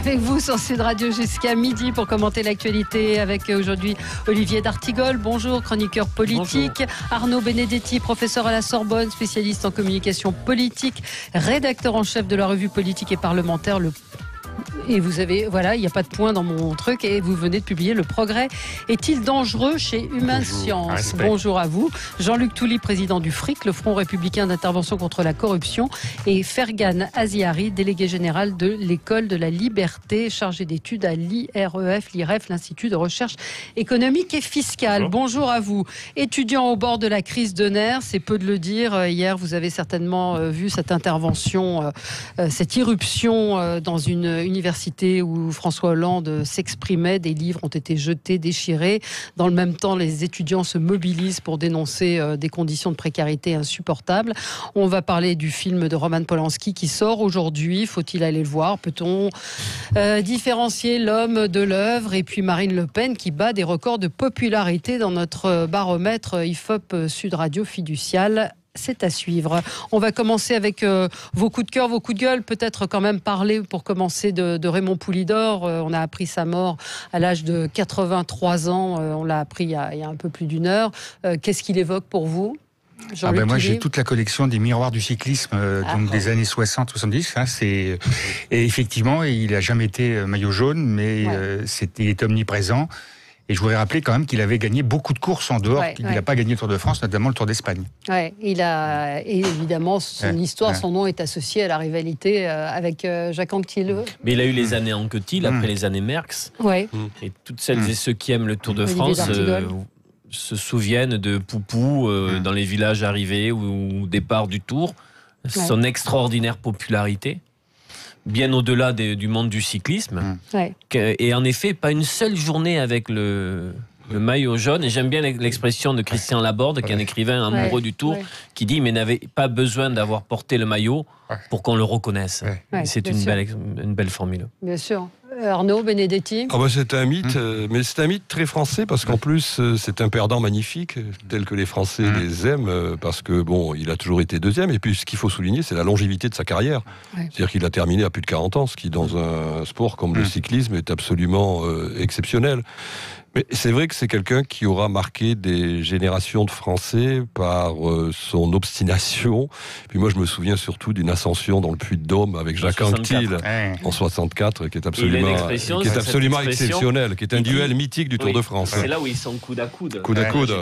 avec vous sur Sud Radio jusqu'à midi pour commenter l'actualité avec aujourd'hui Olivier D'Artigol. Bonjour, chroniqueur politique. Bonjour. Arnaud Benedetti, professeur à la Sorbonne, spécialiste en communication politique, rédacteur en chef de la revue politique et parlementaire Et vous avez, voilà, il n'y a pas de point dans mon truc et vous venez de publier Le Progrès est-il dangereux chez Humain Science. Bonjour à vous. Jean-Luc Touly, président du FRIC, le Front républicain d'intervention contre la corruption, et Fergan Aziari, délégué général de l'École de la Liberté, chargé d'études à l'IREF, l'Institut de recherche économique et fiscale. Bonjour à vous. Étudiant au bord de la crise de nerfs, c'est peu de le dire. Hier, vous avez certainement vu cette intervention, cette irruption dans une université où François Hollande s'exprimait. Des livres ont été jetés, déchirés. Dans le même temps, les étudiants se mobilisent pour dénoncer des conditions de précarité insupportables. On va parler du film de Roman Polanski qui sort aujourd'hui. Faut-il aller le voir? Peut-on différencier l'homme de l'œuvre? Et puis Marine Le Pen qui bat des records de popularité dans notre baromètre IFOP Sud Radio Fiducial. C'est à suivre. On va commencer avec vos coups de cœur, vos coups de gueule. Peut-être quand même parler, pour commencer, de Raymond Poulidor. On a appris sa mort à l'âge de 83 ans. On l'a appris il y a un peu plus d'une heure. Qu'est-ce qu'il évoque pour vous? Moi j'ai toute la collection des miroirs du cyclisme donc des années 60-70. Et effectivement, il n'a jamais été maillot jaune, mais il est omniprésent. Et je voudrais rappeler quand même qu'il avait gagné beaucoup de courses en dehors. Il n'a pas gagné le Tour de France, notamment le Tour d'Espagne. Il a, et évidemment, son histoire, son nom est associé à la rivalité avec Jacques Anquetil. Mais il a eu les années Anquetil, après les années Merckx. Et toutes celles et ceux qui aiment le Tour de France se souviennent de Poupou dans les villages arrivés ou au départ du Tour. Son extraordinaire popularité. Bien au-delà du monde du cyclisme. Et en effet, pas une seule journée avec le maillot jaune. Et j'aime bien l'expression de Christian Laborde, qui est un écrivain amoureux du Tour, qui dit « mais n'avait pas besoin d'avoir porté le maillot pour qu'on le reconnaisse ». C'est une belle formule. Bien sûr. Arnaud Benedetti. C'est un mythe, mais c'est un mythe très français parce qu'en plus c'est un perdant magnifique tel que les Français les aiment parce que il a toujours été deuxième et puis ce qu'il faut souligner c'est la longévité de sa carrière. C'est-à-dire qu'il a terminé à plus de 40 ans, ce qui dans un sport comme le cyclisme est absolument exceptionnel. Mais c'est vrai que c'est quelqu'un qui aura marqué des générations de Français par son obstination. Puis moi, je me souviens surtout d'une ascension dans le Puy-de-Dôme avec Jacques Anquetil en 64, qui est absolument exceptionnel, qui est un duel mythique du Tour de France. C'est là où ils sont coude à coude. Coude à coude,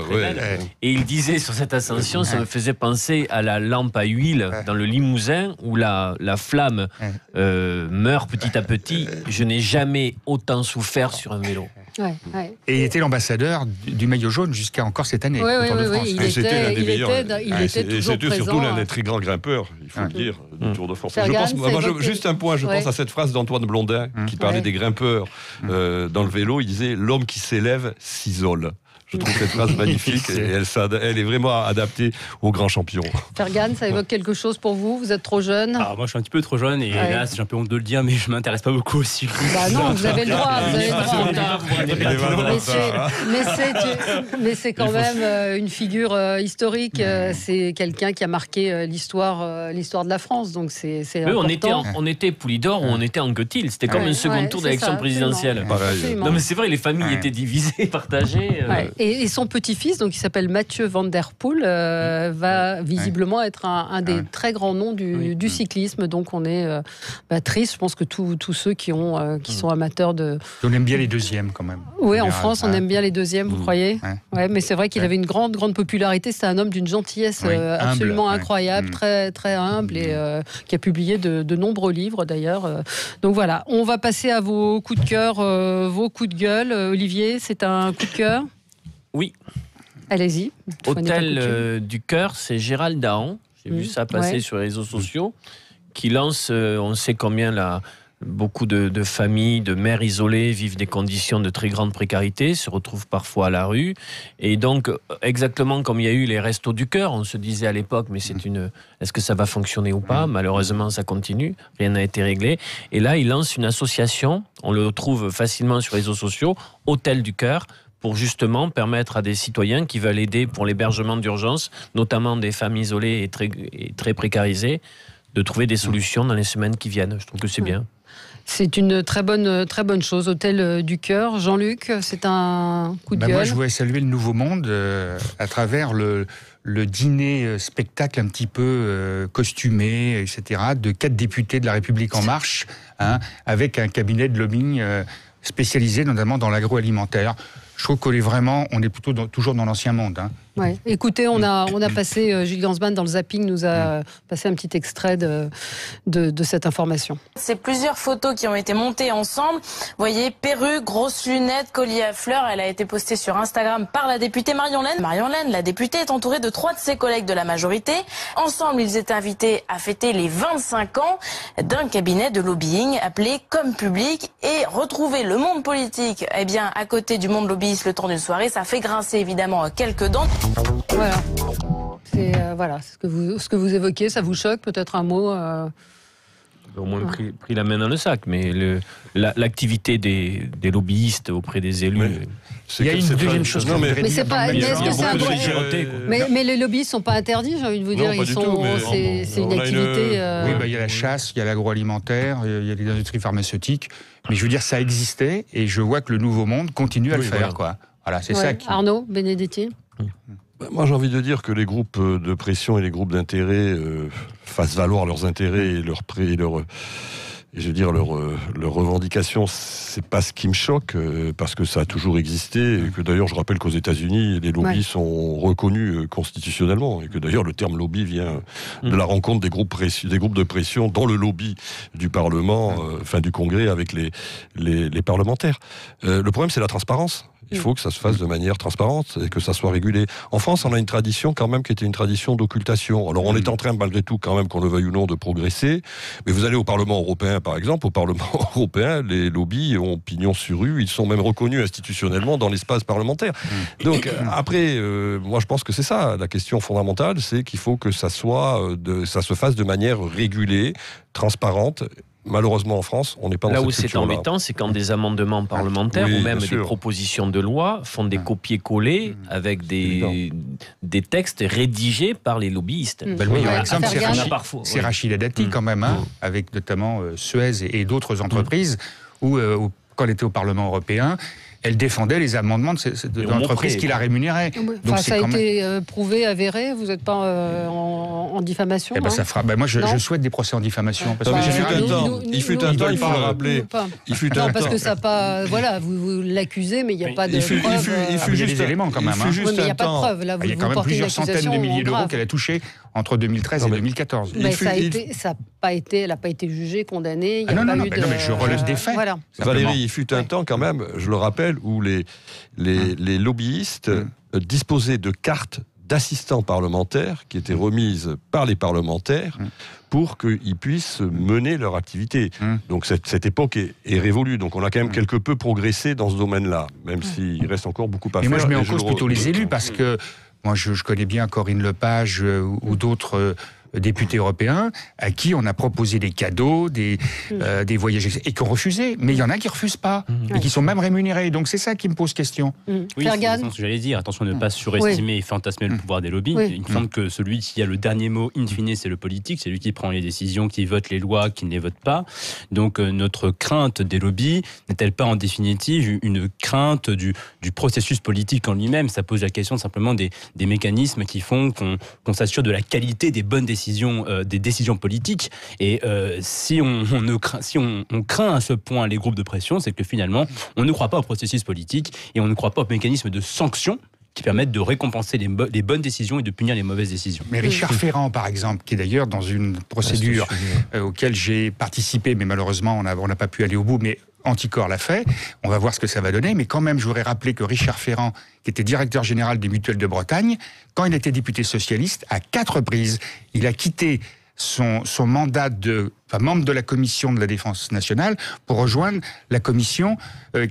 Et il disait sur cette ascension, ça me faisait penser à la lampe à huile dans le Limousin, où la flamme meurt petit à petit. Je n'ai jamais autant souffert sur un vélo. Et il était l'ambassadeur du maillot jaune jusqu'à encore cette année. Il était l'un des meilleurs. Et c'était surtout l'un des très grands grimpeurs, il faut le dire, du Tour de France. Juste un point, je pense à cette phrase d'Antoine Blondin qui parlait des grimpeurs dans le vélo. Il disait « L'homme qui s'élève s'isole ». Je trouve cette phrase magnifique et elle est vraiment adaptée aux grands champions. Fergan, ça évoque quelque chose pour vous? Vous êtes trop jeune? Alors moi je suis un petit peu trop jeune et là j'ai un peu honte de le dire, mais je ne m'intéresse pas beaucoup au cyclisme. Non, vous avez le droit. Mais c'est quand même une figure historique. C'est quelqu'un qui a marqué l'histoire de la France. Donc c'est important. On était Poulidor ou on était Anquetil. C'était comme un second tour d'élection présidentielle. Non mais c'est vrai, les familles étaient divisées, partagées. Et son petit-fils, donc, qui s'appelle Mathieu Van Der Poel, va visiblement être un des très grands noms du cyclisme. Donc on est triste. Je pense que tous ceux qui sont amateurs de... On aime bien les deuxièmes quand même. Oui, en France, on aime bien les deuxièmes, vous croyez? Mais c'est vrai qu'il avait une grande popularité. C'est un homme d'une gentillesse absolument incroyable, très, très humble et qui a publié de nombreux livres d'ailleurs. Donc voilà, on va passer à vos coups de cœur, vos coups de gueule. Olivier, c'est un coup de cœur? Oui. Allez-y. Hôtel du Cœur, c'est Gérald Dahan. J'ai vu ça passer sur les réseaux sociaux. Qui lance, on sait combien beaucoup de familles, de mères isolées vivent des conditions de très grande précarité, se retrouvent parfois à la rue. Et donc, exactement comme il y a eu les Restos du Cœur, on se disait à l'époque, mais est-ce que ça va fonctionner ou pas? Malheureusement, ça continue. Rien n'a été réglé. Et là, il lance une association. On le trouve facilement sur les réseaux sociaux. Hôtel du Cœur, pour justement permettre à des citoyens qui veulent aider pour l'hébergement d'urgence, notamment des femmes isolées et très précarisées, de trouver des solutions dans les semaines qui viennent. Je trouve que c'est bien. C'est une très bonne chose. Hôtel du Cœur. Jean-Luc, c'est un coup de gueule. Moi, je voudrais saluer le Nouveau Monde à travers le dîner spectacle un petit peu costumé, etc., de 4 députés de La République En Marche, avec un cabinet de lobbying spécialisé notamment dans l'agroalimentaire. Je trouve qu'on est plutôt toujours dans l'ancien monde. Ouais. Écoutez, on a passé, Gilles Gansman dans le zapping nous a passé un petit extrait de cette information. C'est plusieurs photos qui ont été montées ensemble. Vous voyez, perruque, grosses lunettes, collier à fleurs. Elle a été postée sur Instagram par la députée Marion Lenne. Marion Lenne, la députée, est entourée de 3 de ses collègues de la majorité. Ensemble, ils étaient invités à fêter les 25 ans d'un cabinet de lobbying appelé Comme Public. Et retrouver le monde politique, à côté du monde lobbyiste le temps d'une soirée, ça fait grincer évidemment quelques dents. Voilà. C'est ce que vous évoquez. Ça vous choque? Peut-être un mot Au moins pris la main dans le sac, mais l'activité des lobbyistes auprès des élus... Oui. Il y a une deuxième chose. Mais c'est pas. Mais les lobbyistes sont pas interdits, j'ai envie de vous dire. C'est une activité. Oui, il y a la chasse, il y a l'agroalimentaire, il y a les industries pharmaceutiques. Mais je veux dire, ça existait, et je vois que le Nouveau Monde continue à le faire. Voilà, c'est ça. Arnaud Benedetti. Moi, j'ai envie de dire que les groupes de pression et les groupes d'intérêt fassent valoir leurs intérêts et leurs revendications, c'est pas ce qui me choque, parce que ça a toujours existé, et que d'ailleurs, je rappelle qu'aux États-Unis, les lobbies sont reconnus constitutionnellement, et que d'ailleurs, le terme lobby vient de la rencontre des groupes de pression dans le lobby du Parlement, du Congrès, avec les parlementaires. Le problème, c'est la transparence. Il faut que ça se fasse de manière transparente et que ça soit régulé. En France, on a une tradition quand même qui était une tradition d'occultation. Alors on est en train, malgré tout, quand même, qu'on le veuille ou non, de progresser. Mais vous allez au Parlement européen, par exemple, au Parlement européen, les lobbies ont pignon sur rue, ils sont même reconnus institutionnellement dans l'espace parlementaire. Donc après, moi je pense que c'est ça, la question fondamentale, c'est qu'il faut que ça se fasse de manière régulée, transparente. Malheureusement, en France, on n'est pas dans cette culture-là. Là où c'est embêtant, c'est quand des amendements parlementaires ou même des propositions de loi font des copier-coller avec des textes rédigés par les lobbyistes. Par exemple, c'est Rachida Dati quand même, avec notamment Suez et d'autres entreprises, où quand elle était au Parlement européen, elle défendait les amendements de l'entreprise qui la rémunérait. Donc ça a été prouvé, avéré. Vous n'êtes pas en diffamation. Ça fera. Moi, je souhaite des procès en diffamation. Parce que il fut un temps, il faut le rappeler. Parce que ça pas. Voilà, vous l'accusez, mais il n'y a pas de preuve. Il fut juste des éléments quand même. Mais il n'y a pas de preuve. Là, il y a quand même plusieurs centaines de milliers d'euros qu'elle a touchés entre 2013 et 2014. Mais elle n'a pas été jugée, condamnée. Non, mais je relève des faits. Valérie, il fut un temps quand même, je le rappelle, où les lobbyistes disposaient de cartes d'assistants parlementaires qui étaient remises par les parlementaires pour qu'ils puissent mener leur activité. Donc cette époque est révolue. Donc on a quand même quelque peu progressé dans ce domaine-là, même s'il reste encore beaucoup à faire. Moi je mets en cause plutôt les élus, parce que moi je connais bien Corinne Lepage ou d'autres députés européens à qui on a proposé des cadeaux, des voyages, et qui ont refusé. Mais il y en a qui ne refusent pas, et qui sont même rémunérés. Donc c'est ça qui me pose question. Oui, c'est ce que j'allais dire. Attention de ne pas surestimer et fantasmer le pouvoir des lobbies. Il me semble que celui qui a le dernier mot, in fine, c'est le politique. C'est lui qui prend les décisions, qui vote les lois, qui ne les vote pas. Donc notre crainte des lobbies n'est-elle pas en définitive une crainte du processus politique en lui-même? Ça pose la question simplement des mécanismes qui font qu'on s'assure de la qualité des bonnes décisions, des décisions politiques. Et si on craint à ce point les groupes de pression, c'est que finalement, on ne croit pas au processus politique et on ne croit pas aux mécanismes de sanction qui permettent de récompenser les bonnes décisions et de punir les mauvaises décisions. Mais Richard Ferrand, par exemple, qui est d'ailleurs dans une procédure auquel j'ai participé, mais malheureusement, on n'a pas pu aller au bout, mais Anticor l'a fait, on va voir ce que ça va donner, mais quand même, je voudrais rappeler que Richard Ferrand, qui était directeur général des Mutuelles de Bretagne, quand il était député socialiste, à 4 reprises, il a quitté son mandat membre de la commission de la défense nationale pour rejoindre la commission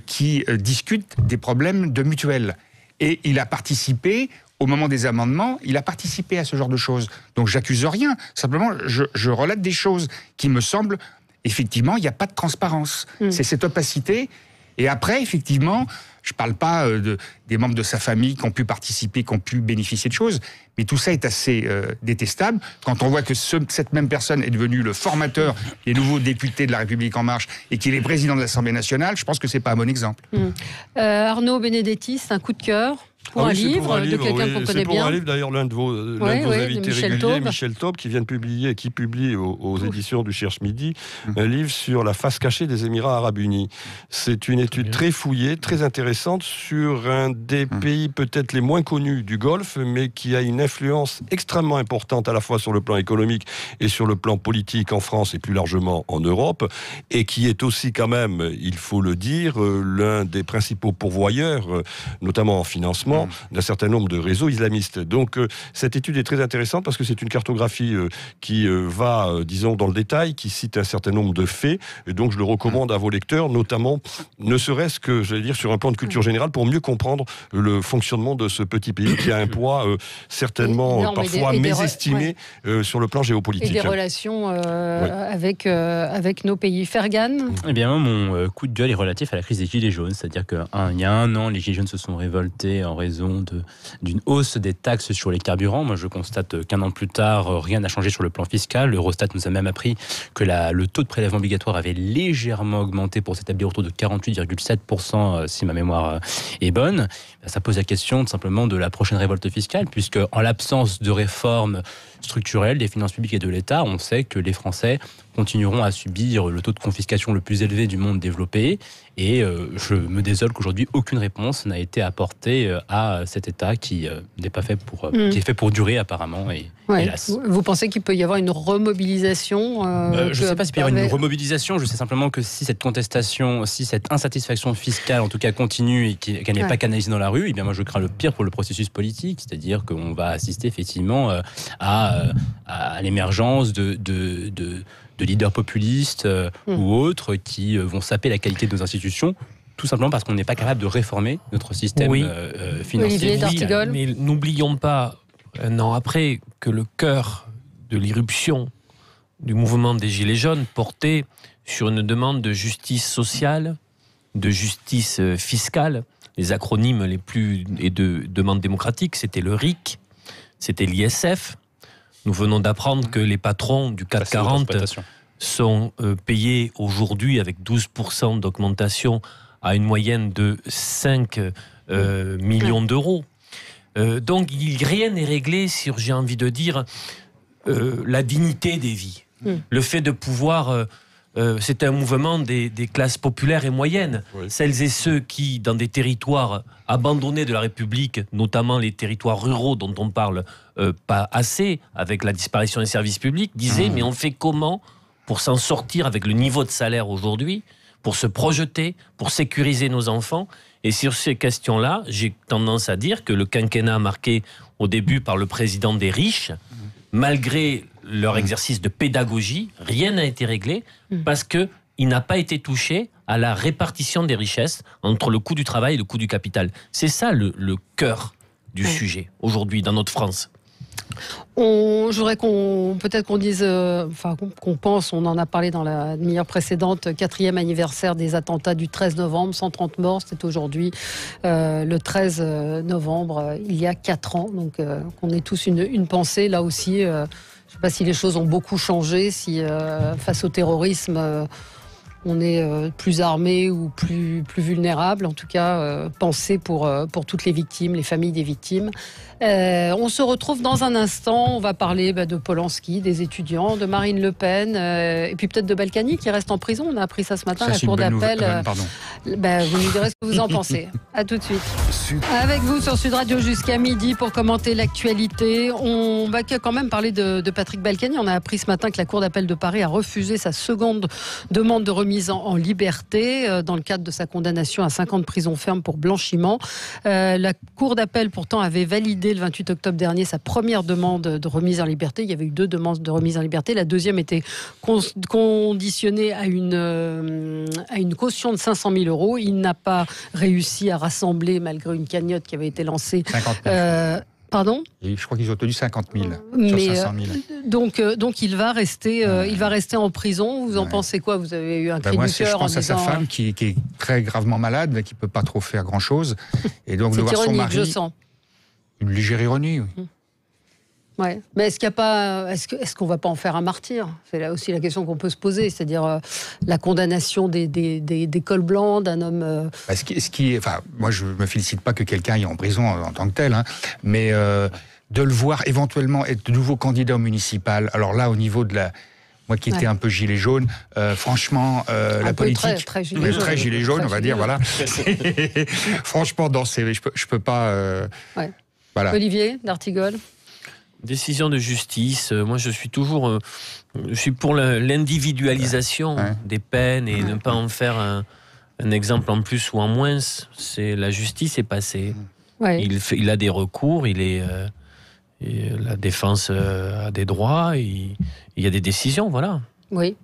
qui discute des problèmes de mutuelles. Et il a participé, au moment des amendements, il a participé à ce genre de choses. Donc j'accuse rien, simplement je relate des choses qui me semblent, effectivement, il n'y a pas de transparence. C'est cette opacité. Et après, effectivement, je ne parle pas des membres de sa famille qui ont pu participer, qui ont pu bénéficier de choses, mais tout ça est assez détestable. Quand on voit que cette même personne est devenue le formateur des nouveaux députés de La République En Marche et qu'il est président de l'Assemblée nationale, je pense que ce n'est pas un bon exemple. Arnaud Benedetti, c'est un coup de cœur pour un livre de quelqu'un qu'on connaît bien. C'est pour un livre, d'ailleurs, l'un de vos invités réguliers, Michel Taube, qui publie aux éditions du Cherche Midi un livre sur la face cachée des Émirats Arabes Unis. C'est une étude très fouillée, très intéressante sur un des pays peut-être les moins connus du Golfe, mais qui a une influence extrêmement importante à la fois sur le plan économique et sur le plan politique en France et plus largement en Europe, et qui est aussi quand même, il faut le dire, l'un des principaux pourvoyeurs, notamment en financement, d'un certain nombre de réseaux islamistes. Donc cette étude est très intéressante parce que c'est une cartographie qui va, disons, dans le détail, qui cite un certain nombre de faits, et donc je le recommande à vos lecteurs, notamment, ne serait-ce que, j'allais dire, sur un plan de culture générale, pour mieux comprendre le fonctionnement de ce petit pays qui a un poids certainement parfois mésestimé sur le plan géopolitique. Et des relations avec nos pays. Fergan ? Eh bien, mon coup de gueule est relatif à la crise des Gilets jaunes, c'est-à-dire qu'il y a un an, les Gilets jaunes se sont révoltés en raison d'une hausse des taxes sur les carburants. Moi, je constate qu'un an plus tard, rien n'a changé sur le plan fiscal. L'Eurostat nous a même appris que le taux de prélèvement obligatoire avait légèrement augmenté pour s'établir autour de 48,7%, si ma mémoire est bonne. Ça pose la question tout simplement de la prochaine révolte fiscale, puisque en l'absence de réformes structurelles des finances publiques et de l'État, on sait que les Français continueront à subir le taux de confiscation le plus élevé du monde développé. Et je me désole qu'aujourd'hui, aucune réponse n'a été apportée à cet État qui n'est pas fait qui est fait pour durer apparemment. Et hélas. Vous pensez qu'il peut y avoir une remobilisation je ne sais pas s'il peut y avoir une remobilisation. Je sais simplement que si cette contestation, si cette insatisfaction fiscale, en tout cas, continue et qu'elle n'est pas canalisée dans la rue, eh bien moi je crains le pire pour le processus politique, c'est-à-dire qu'on va assister effectivement à l'émergence de leaders populistes ou autres qui vont saper la qualité de nos institutions, tout simplement parce qu'on n'est pas capable de réformer notre système financier. Olivier d'Artigol. Mais n'oublions pas, un an après, que le cœur de l'irruption du mouvement des Gilets jaunes portait sur une demande de justice sociale, de justice fiscale. Les acronymes et de demande démocratique, c'était le RIC, c'était l'ISF. Nous venons d'apprendre que les patrons du CAC 40 sont payés aujourd'hui avec 12% d'augmentation à une moyenne de 5 millions d'euros. Donc rien n'est réglé sur, j'ai envie de dire, la dignité des vies. Le fait de pouvoir... c'est un mouvement des classes populaires et moyennes. Oui. Celles et ceux qui, dans des territoires abandonnés de la République, notamment les territoires ruraux dont on parle pas assez, avec la disparition des services publics, disaient mais on fait comment pour s'en sortir avec le niveau de salaire aujourd'hui, pour se projeter, pour sécuriser nos enfants. Et sur ces questions-là, j'ai tendance à dire que le quinquennat marqué au début par le président des riches, malgré leur exercice de pédagogie, rien n'a été réglé parce qu'il n'a pas été touché à la répartition des richesses entre le coût du travail et le coût du capital. C'est ça le cœur du sujet aujourd'hui dans notre France. Je voudrais qu'on dise, qu'on pense, on en a parlé dans la demi-heure précédente, 4e anniversaire des attentats du 13 novembre, 130 morts, c'est aujourd'hui le 13 novembre, il y a 4 ans, donc qu'on ait tous une pensée, là aussi, je ne sais pas si les choses ont beaucoup changé, si face au terrorisme, on est plus armé ou plus vulnérable, en tout cas, pensez pour toutes les victimes, les familles des victimes. On se retrouve dans un instant, on va parler de Polanski, des étudiants, de Marine Le Pen, et puis peut-être de Balkany qui reste en prison, on a appris ça ce matin, la cour d'appel. Vous nous direz ce que vous en pensez. À tout de suite. Avec vous sur Sud Radio jusqu'à midi pour commenter l'actualité. On va quand même parler de Patrick Balkany. On a appris ce matin que la cour d'appel de Paris a refusé sa seconde demande de remise en liberté dans le cadre de sa condamnation à 5 ans de prison ferme pour blanchiment. La cour d'appel pourtant avait validé le 28 octobre dernier sa première demande de remise en liberté. Il y avait eu 2 demandes de remise en liberté. La deuxième était conditionnée à une caution de 500 000 euros. Il n'a pas réussi à rassembler, malgré une cagnotte qui avait été lancée, Pardon ? Et je crois qu'ils ont obtenu 50 000 mais, sur 500 000. Donc il va rester en prison. Vous en pensez quoi ? Vous avez eu un cri moi, du cœur je pense à sa femme qui est très gravement malade, mais qui ne peut pas trop faire grand-chose. Et donc, de voir son mari... je sens. Une légère ironie, oui. Ouais. Mais est-ce qu'on ne va pas en faire un martyr ? C'est là aussi la question qu'on peut se poser, c'est-à-dire la condamnation des cols blancs d'un homme... moi, je ne me félicite pas que quelqu'un aille en prison en tant que tel, hein, mais de le voir éventuellement être de nouveau candidat au municipal, alors là, au niveau de la... Moi qui étais un peu gilet jaune, franchement, la politique... Très gilet jaune, on va dire, voilà. Franchement, je peux pas... Voilà. Olivier d'Artigol. Décision de justice. Moi, je suis toujours... je suis pour l'individualisation des peines et ne pas en faire un exemple en plus ou en moins. La justice est passée. Ouais. Il a des recours, la défense a des droits, il y a des décisions, voilà. Oui.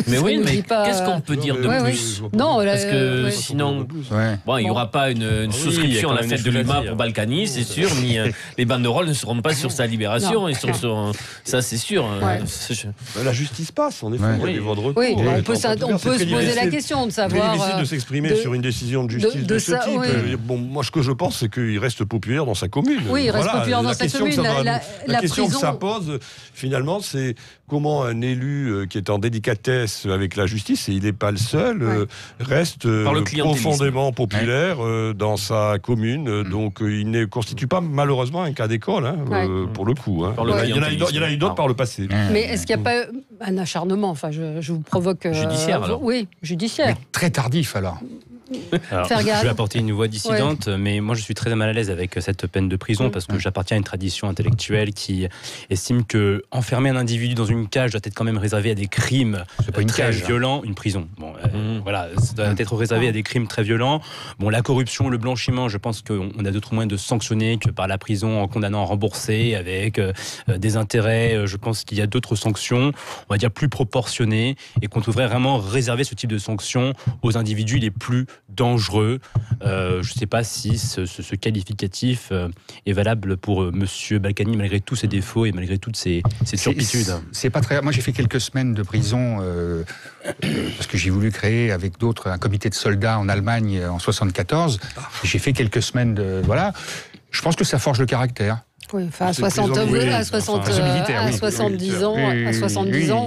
Mais oui, mais qu'est-ce qu'on peut dire de plus ? Non, parce que sinon, il n'y aura pas une souscription à la fête de l'UMA pour Balkany, c'est sûr, ni les banderoles ne seront pas sur sa libération, et ça c'est sûr. La justice passe, en effet, il y a des voies de recours. Oui, on peut se poser la question de savoir... Il est difficile de s'exprimer sur une décision de justice de ce type. Bon, moi, ce que je pense, c'est qu'il reste populaire dans sa commune. Oui, il reste populaire dans sa commune. La question que ça pose, finalement, c'est comment un élu qui est en délicatesse avec la justice, et il n'est pas le seul, reste profondément populaire dans sa commune. Donc il ne constitue pas malheureusement un cas d'école, pour le coup. Il y en a eu d'autres par le passé. Mais est-ce qu'il n'y a pas un acharnement ? Enfin, je vous provoque... Judiciaire, alors. Oui, judiciaire. Mais très tardif, alors. Alors, je vais apporter une voix dissidente, mais moi je suis très mal à l'aise avec cette peine de prison parce que j'appartiens à une tradition intellectuelle qui estime que enfermer un individu dans une cage doit être quand même réservé à des crimes très violents, une prison. Bon, voilà, ça doit être réservé à des crimes très violents. Bon, la corruption, le blanchiment, je pense qu'on a d'autres moyens de sanctionner que par la prison en condamnant à rembourser avec des intérêts. Je pense qu'il y a d'autres sanctions, on va dire plus proportionnées, et qu'on devrait vraiment réserver ce type de sanctions aux individus les plus dangereux. Je ne sais pas si ce qualificatif est valable pour Monsieur Balkany malgré tous ses défauts et malgré toutes ses turpitudes. C'est pas très... Moi, j'ai fait quelques semaines de prison parce que j'ai voulu créer avec d'autres un comité de soldats en Allemagne en 74. J'ai fait quelques semaines de... Voilà. Je pense que ça forge le caractère. Oui, enfin, à 70 ans,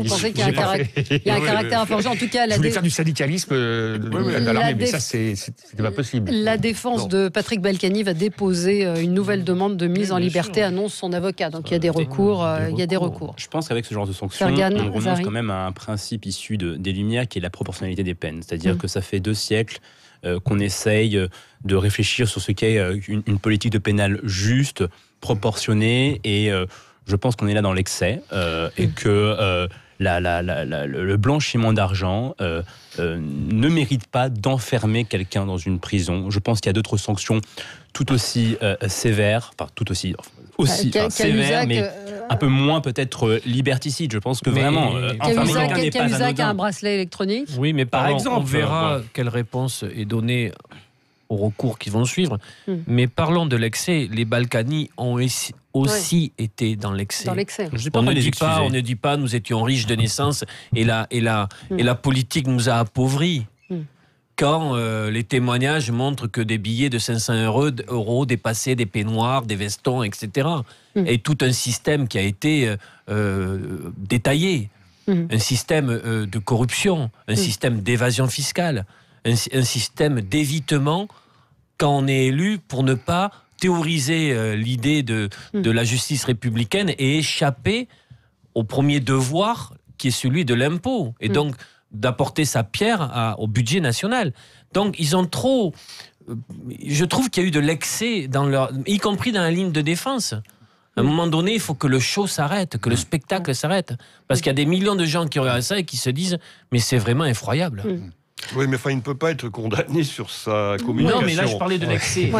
vous pensez qu'il y a un caractère à forger. En tout cas, je voulais faire du syndicalisme dans l'armée, mais ça, c'était pas possible. La défense de Patrick Balkany va déposer une nouvelle demande de mise en liberté, annonce son avocat. Donc il y a des recours. Je pense qu'avec ce genre de sanctions, on renonce quand même à un principe issu des Lumières, qui est la proportionnalité des peines. C'est-à-dire que ça fait 2 siècles qu'on essaye de réfléchir sur ce qu'est une politique de pénal juste, proportionnée, et je pense qu'on est là dans l'excès et que le blanchiment d'argent ne mérite pas d'enfermer quelqu'un dans une prison. Je pense qu'il y a d'autres sanctions tout aussi sévères, enfin tout aussi sévères, mais un peu moins peut-être liberticides. Je pense que vraiment... Cahuzac a un bracelet électronique. Oui, mais par exemple, on verra quelle réponse est donnée aux recours qui vont suivre. Mais parlons de l'excès, les Balkany ont aussi été dans l'excès. On ne dit pas nous étions riches de naissance et la politique nous a appauvris. Quand les témoignages montrent que des billets de 500 euros dépassaient des peignoirs, des vestons, etc. Et tout un système qui a été détaillé. Un système de corruption, un système d'évasion fiscale, un système d'évitement quand on est élu pour ne pas théoriser l'idée de la justice républicaine et échapper au premier devoir qui est celui de l'impôt. Et donc d'apporter sa pierre au budget national. Donc ils ont trop... Je trouve qu'il y a eu de l'excès, y compris dans la ligne de défense. À un moment donné, il faut que le show s'arrête, que le spectacle s'arrête. Parce qu'il y a des millions de gens qui regardent ça et qui se disent « mais c'est vraiment effroyable ». Oui, mais il ne peut pas être condamné sur sa communication. Non, mais là, je parlais de l'excès.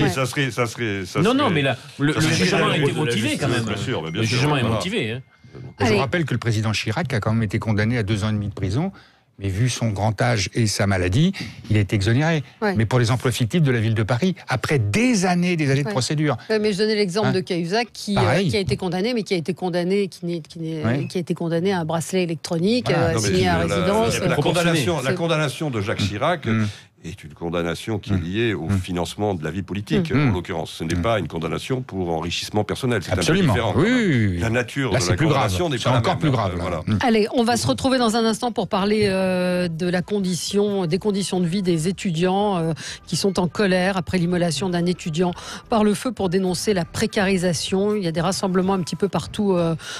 Ça serait... Non, mais là, le jugement a été motivé, quand même. Bien sûr, le jugement est motivé. Je rappelle que le président Chirac a quand même été condamné à 2 ans et demi de prison Mais vu son grand âge et sa maladie, il est exonéré. Ouais. Mais pour les emplois fictifs de la ville de Paris, après des années de procédure. Ouais, mais je donnais l'exemple de Cahuzac qui a été condamné, mais qui a été condamné, qui a été condamné à un bracelet électronique, assigné à résidence. La condamnation de Jacques Chirac est une condamnation qui est liée au financement de la vie politique, en l'occurrence. Ce n'est pas une condamnation pour enrichissement personnel. C'est absolument un peu différent. Oui. La nature de la condamnation n'est pas encore plus grave. Voilà. Allez, on va se retrouver dans un instant pour parler des conditions de vie des étudiants qui sont en colère après l'immolation d'un étudiant par le feu pour dénoncer la précarisation. Il y a des rassemblements un petit peu partout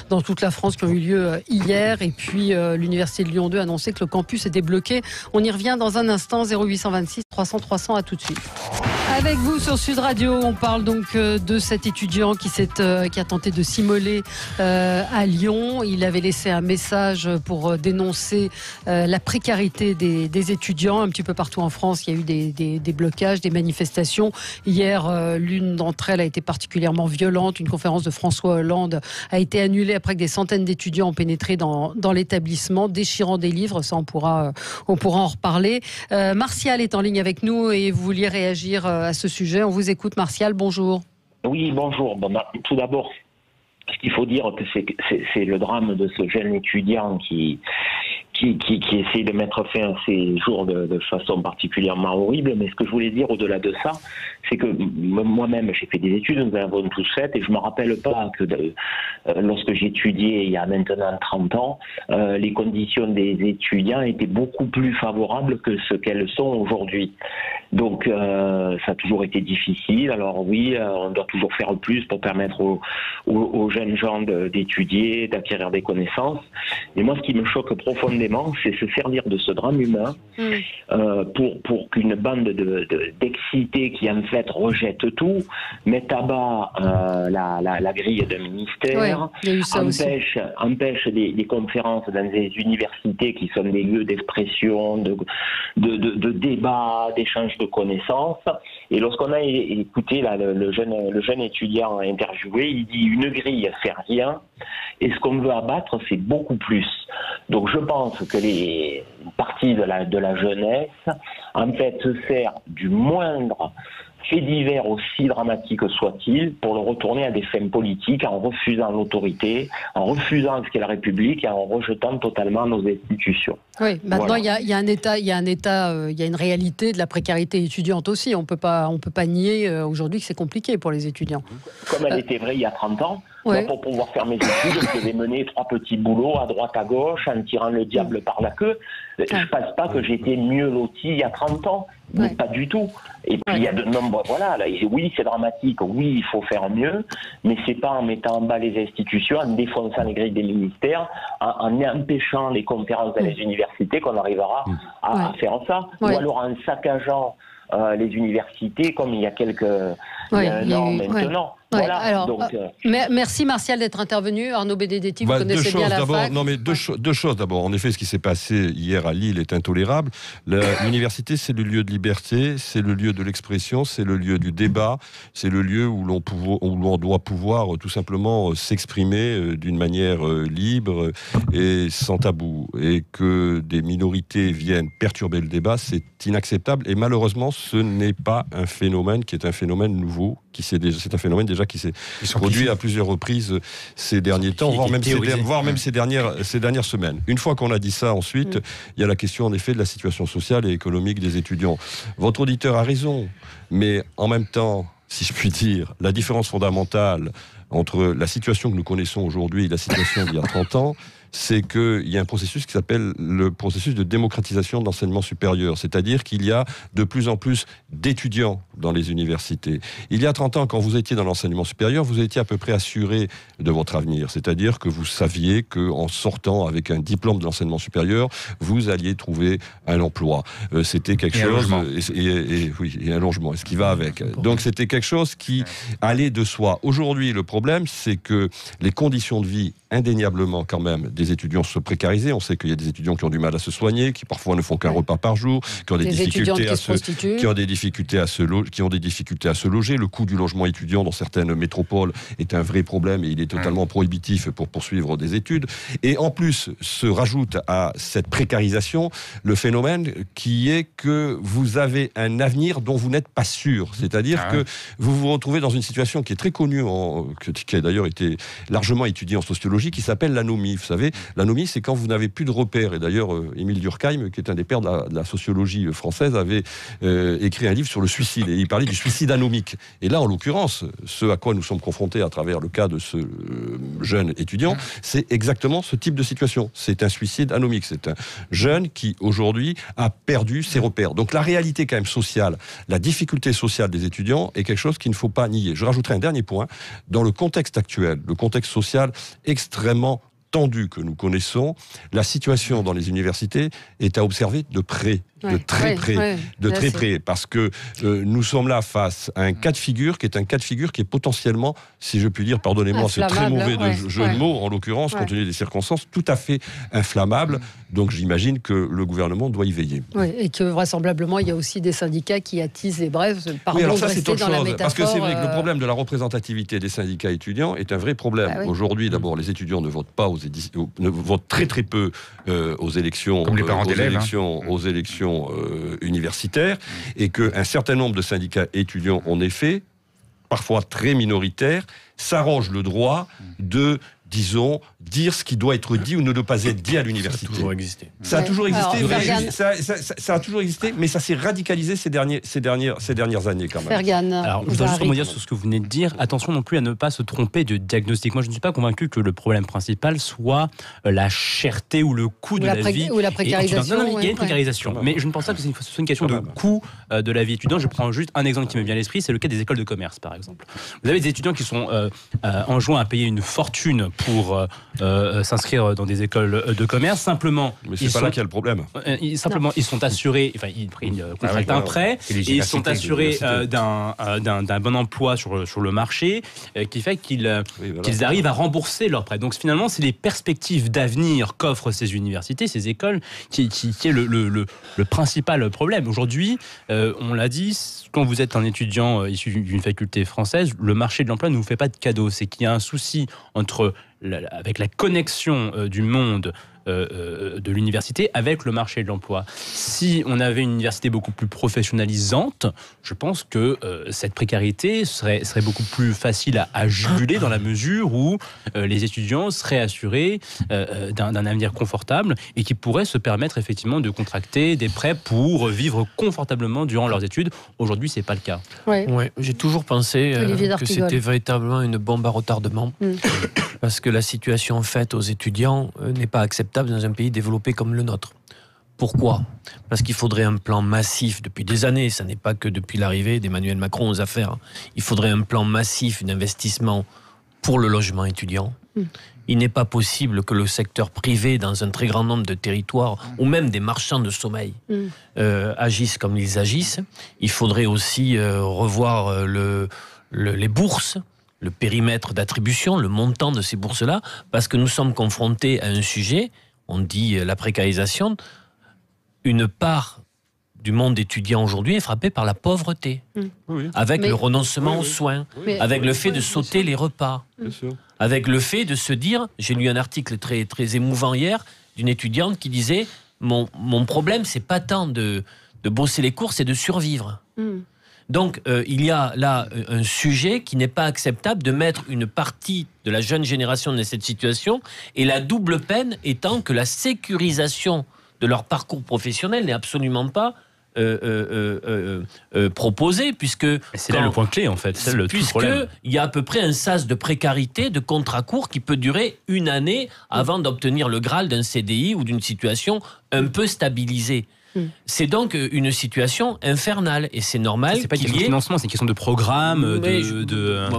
dans toute la France qui ont eu lieu hier. Et puis, l'Université de Lyon 2 a annoncé que le campus était bloqué. On y revient dans un instant. 0826 300 300, à tout de suite. Avec vous sur Sud Radio, on parle donc de cet étudiant qui a tenté de s'immoler à Lyon. Il avait laissé un message pour dénoncer la précarité des étudiants. Un petit peu partout en France, il y a eu des blocages, des manifestations. Hier, l'une d'entre elles a été particulièrement violente. Une conférence de François Hollande a été annulée après que des centaines d'étudiants ont pénétré dans l'établissement, déchirant des livres. Ça, on pourra en reparler. Martial est en ligne avec nous et vous vouliez réagir à ce sujet. On vous écoute, Martial, bonjour. Oui, bonjour. Bon, tout d'abord, ce qu'il faut dire, c'est le drame de ce jeune étudiant qui essaie de mettre fin à ses jours de façon particulièrement horrible. Mais ce que je voulais dire au-delà de ça, c'est que moi-même, j'ai fait des études, nous avons tous fait, et je ne me rappelle pas que lorsque j'étudiais il y a maintenant 30 ans, les conditions des étudiants étaient beaucoup plus favorables que ce qu'elles sont aujourd'hui. Donc, ça a toujours été difficile. Alors oui, on doit toujours faire plus pour permettre aux jeunes gens d'étudier, d'acquérir des connaissances. Et moi, ce qui me choque profondément, c'est se servir de ce drame humain pour qu'une bande d'excités qui en fait rejette tout, mette à bas la grille d'un ministère, empêche les conférences dans des universités qui sont des lieux d'expression, de débat, d'échange de connaissances. Et lorsqu'on a écouté le jeune étudiant interviewé, il dit une grille c'est rien, et ce qu'on veut abattre c'est beaucoup plus. Donc je pense que les parties de la jeunesse en fait se sert du moindre fait divers aussi dramatique soit-il pour le retourner à des fins politiques en refusant l'autorité, en refusant ce qu'est la République et en rejetant totalement nos institutions. Oui, maintenant il y a une réalité de la précarité étudiante aussi. On peut pas nier aujourd'hui que c'est compliqué pour les étudiants. Comme elle était vraie il y a 30 ans. Moi, pour pouvoir faire mes études, je devais mener 3 petits boulots à droite à gauche en tirant le diable par la queue. Je ne pense pas que j'étais mieux loti il y a 30 ans. Mais pas du tout. Et puis il y a de nombreux... oui, c'est dramatique, oui, il faut faire mieux, mais c'est pas en mettant en bas les institutions, en défonçant les grilles des ministères, en empêchant les conférences dans les universités qu'on arrivera à faire ça. Ou alors en saccageant les universités, comme il y a un an maintenant. Voilà, alors, donc, merci Martial d'être intervenu. Arnaud Benedetti, vous connaissez bien la fac. Non, mais deux choses d'abord. En effet, ce qui s'est passé hier à Lille est intolérable. L'université, c'est le lieu de liberté, c'est le lieu de l'expression, c'est le lieu du débat, c'est le lieu où l'on doit pouvoir tout simplement s'exprimer d'une manière libre et sans tabou. Et que des minorités viennent perturber le débat, c'est inacceptable. Et malheureusement, ce n'est pas un phénomène qui est un phénomène nouveau. C'est un phénomène déjà qui s'est produit à plusieurs reprises ces derniers temps, voire même ces dernières semaines. Une fois qu'on a dit ça, ensuite, il y a la question en effet de la situation sociale et économique des étudiants. Votre auditeur a raison, mais en même temps, si je puis dire, la différence fondamentale entre la situation que nous connaissons aujourd'hui et la situation d'il y a 30 ans, c'est qu'il y a un processus qui s'appelle le processus de démocratisation de l'enseignement supérieur. C'est-à-dire qu'il y a de plus en plus d'étudiants dans les universités. Il y a 30 ans, quand vous étiez dans l'enseignement supérieur, vous étiez à peu près assuré de votre avenir. C'est-à-dire que vous saviez qu'en sortant avec un diplôme de l'enseignement supérieur, vous alliez trouver un emploi. C'était quelque chose... Et un logement, et ce qui va avec. Donc c'était quelque chose qui allait de soi. Aujourd'hui, le problème, c'est que les conditions de vie indéniablement quand même des étudiants se précariser. On sait qu'il y a des étudiants qui ont du mal à se soigner, qui parfois ne font qu'un repas par jour, qui ont des difficultés à se loger. Le coût du logement étudiant dans certaines métropoles est un vrai problème et il est totalement prohibitif pour poursuivre des études. Et en plus, se rajoute à cette précarisation le phénomène qui est que vous avez un avenir dont vous n'êtes pas sûr. C'est-à-dire que vous vous retrouvez dans une situation qui est très connue, qui a d'ailleurs été largement étudiée en sociologie, qui s'appelle l'anomie. Vous savez, l'anomie, c'est quand vous n'avez plus de repères. Et d'ailleurs, Émile Durkheim, qui est un des pères de la sociologie française, avait écrit un livre sur le suicide. Et il parlait du suicide anomique. Et là, en l'occurrence, ce à quoi nous sommes confrontés à travers le cas de ce jeune étudiant, c'est exactement ce type de situation. C'est un suicide anomique. C'est un jeune qui, aujourd'hui, a perdu ses repères. Donc la réalité quand même sociale, la difficulté sociale des étudiants est quelque chose qu'il ne faut pas nier. Je rajouterai un dernier point. Dans le contexte actuel, le contexte social extrêmement tendu que nous connaissons, la situation dans les universités est à observer de près, de très près, parce que nous sommes là face à un cas de figure qui est potentiellement, si je puis dire, pardonnez-moi, c'est très mauvais jeu de mots, en l'occurrence, compte tenu des circonstances, tout à fait inflammable. Donc j'imagine que le gouvernement doit y veiller. Oui, et que vraisemblablement, il y a aussi des syndicats qui attisent les brèves. Oui, alors ça, c'est autre chose, parce que c'est vrai que le problème de la représentativité des syndicats étudiants est un vrai problème. Aujourd'hui, d'abord, les étudiants ne votent pas ne votent très très peu aux élections, comme les parents d'élèves, aux élections universitaires, et qu'un certain nombre de syndicats étudiants, en effet, parfois très minoritaires, s'arrogent le droit de, disons, dire ce qui doit être dit ou ne doit pas être dit à l'université. Ça a toujours existé. Ça a toujours existé, ça a toujours existé, mais ça s'est radicalisé ces dernières années quand même. Fergan, alors, je dois juste rebondir sur ce que vous venez de dire. Attention non plus à ne pas se tromper de diagnostic. Moi, je ne suis pas convaincu que le problème principal soit la cherté ou le coût de la vie. Ou la précarisation. Non, il y a une précarisation. Mais je ne pense pas que ce soit une question de coût de la vie étudiante. Je prends juste un exemple qui me vient à l'esprit, c'est le cas des écoles de commerce, par exemple. Vous avez des étudiants qui sont enjoints à payer une fortune pour s'inscrire dans des écoles de commerce. Simplement, mais c'est pas là qu'il y a le problème. Simplement, ils sont assurés, enfin, ils contractent un prêt, et ils sont assurés d'un bon emploi sur le marché, qui fait qu'ils arrivent à rembourser leur prêt. Donc finalement, c'est les perspectives d'avenir qu'offrent ces universités, ces écoles, qui est le principal problème. Aujourd'hui, on l'a dit, quand vous êtes un étudiant issu d'une faculté française, le marché de l'emploi ne vous fait pas de cadeau. C'est qu'il y a un souci avec la connexion du monde de l'université avec le marché de l'emploi. Si on avait une université beaucoup plus professionnalisante, je pense que cette précarité serait beaucoup plus facile à juguler, dans la mesure où les étudiants seraient assurés d'un avenir confortable et qui pourraient se permettre effectivement de contracter des prêts pour vivre confortablement durant leurs études. Aujourd'hui, c'est pas le cas. Ouais, j'ai toujours pensé que c'était véritablement une bombe à retardement. Parce que la situation faite aux étudiants n'est pas acceptable dans un pays développé comme le nôtre. Pourquoi ? Parce qu'il faudrait un plan massif depuis des années, ça n'est pas que depuis l'arrivée d'Emmanuel Macron aux affaires. Il faudrait un plan massif d'investissement pour le logement étudiant. Il n'est pas possible que le secteur privé, dans un très grand nombre de territoires, ou même des marchands de sommeil, agissent comme ils agissent. Il faudrait aussi revoir les bourses, le périmètre d'attribution, le montant de ces bourses-là, parce que nous sommes confrontés à un sujet, on dit la précarisation, une part du monde étudiant aujourd'hui est frappée par la pauvreté, avec le renoncement aux soins, avec le fait de sauter les repas, avec le fait de se dire, j'ai lu un article très, très émouvant hier, d'une étudiante qui disait, mon problème, c'est pas tant de bosser les cours, c'est de survivre. Donc, il y a là un sujet qui n'est pas acceptable de mettre une partie de la jeune génération dans cette situation, et la double peine étant que la sécurisation de leur parcours professionnel n'est absolument pas proposée, puisque... C'est là le point clé, en fait, c'est le tout problème. Puisqu'il y a à peu près un sas de précarité, de contrat court, qui peut durer une année avant d'obtenir le Graal d'un CDI ou d'une situation un peu stabilisée. C'est donc une situation infernale et c'est normal. C'est pas une question de financement, c'est une question de programme.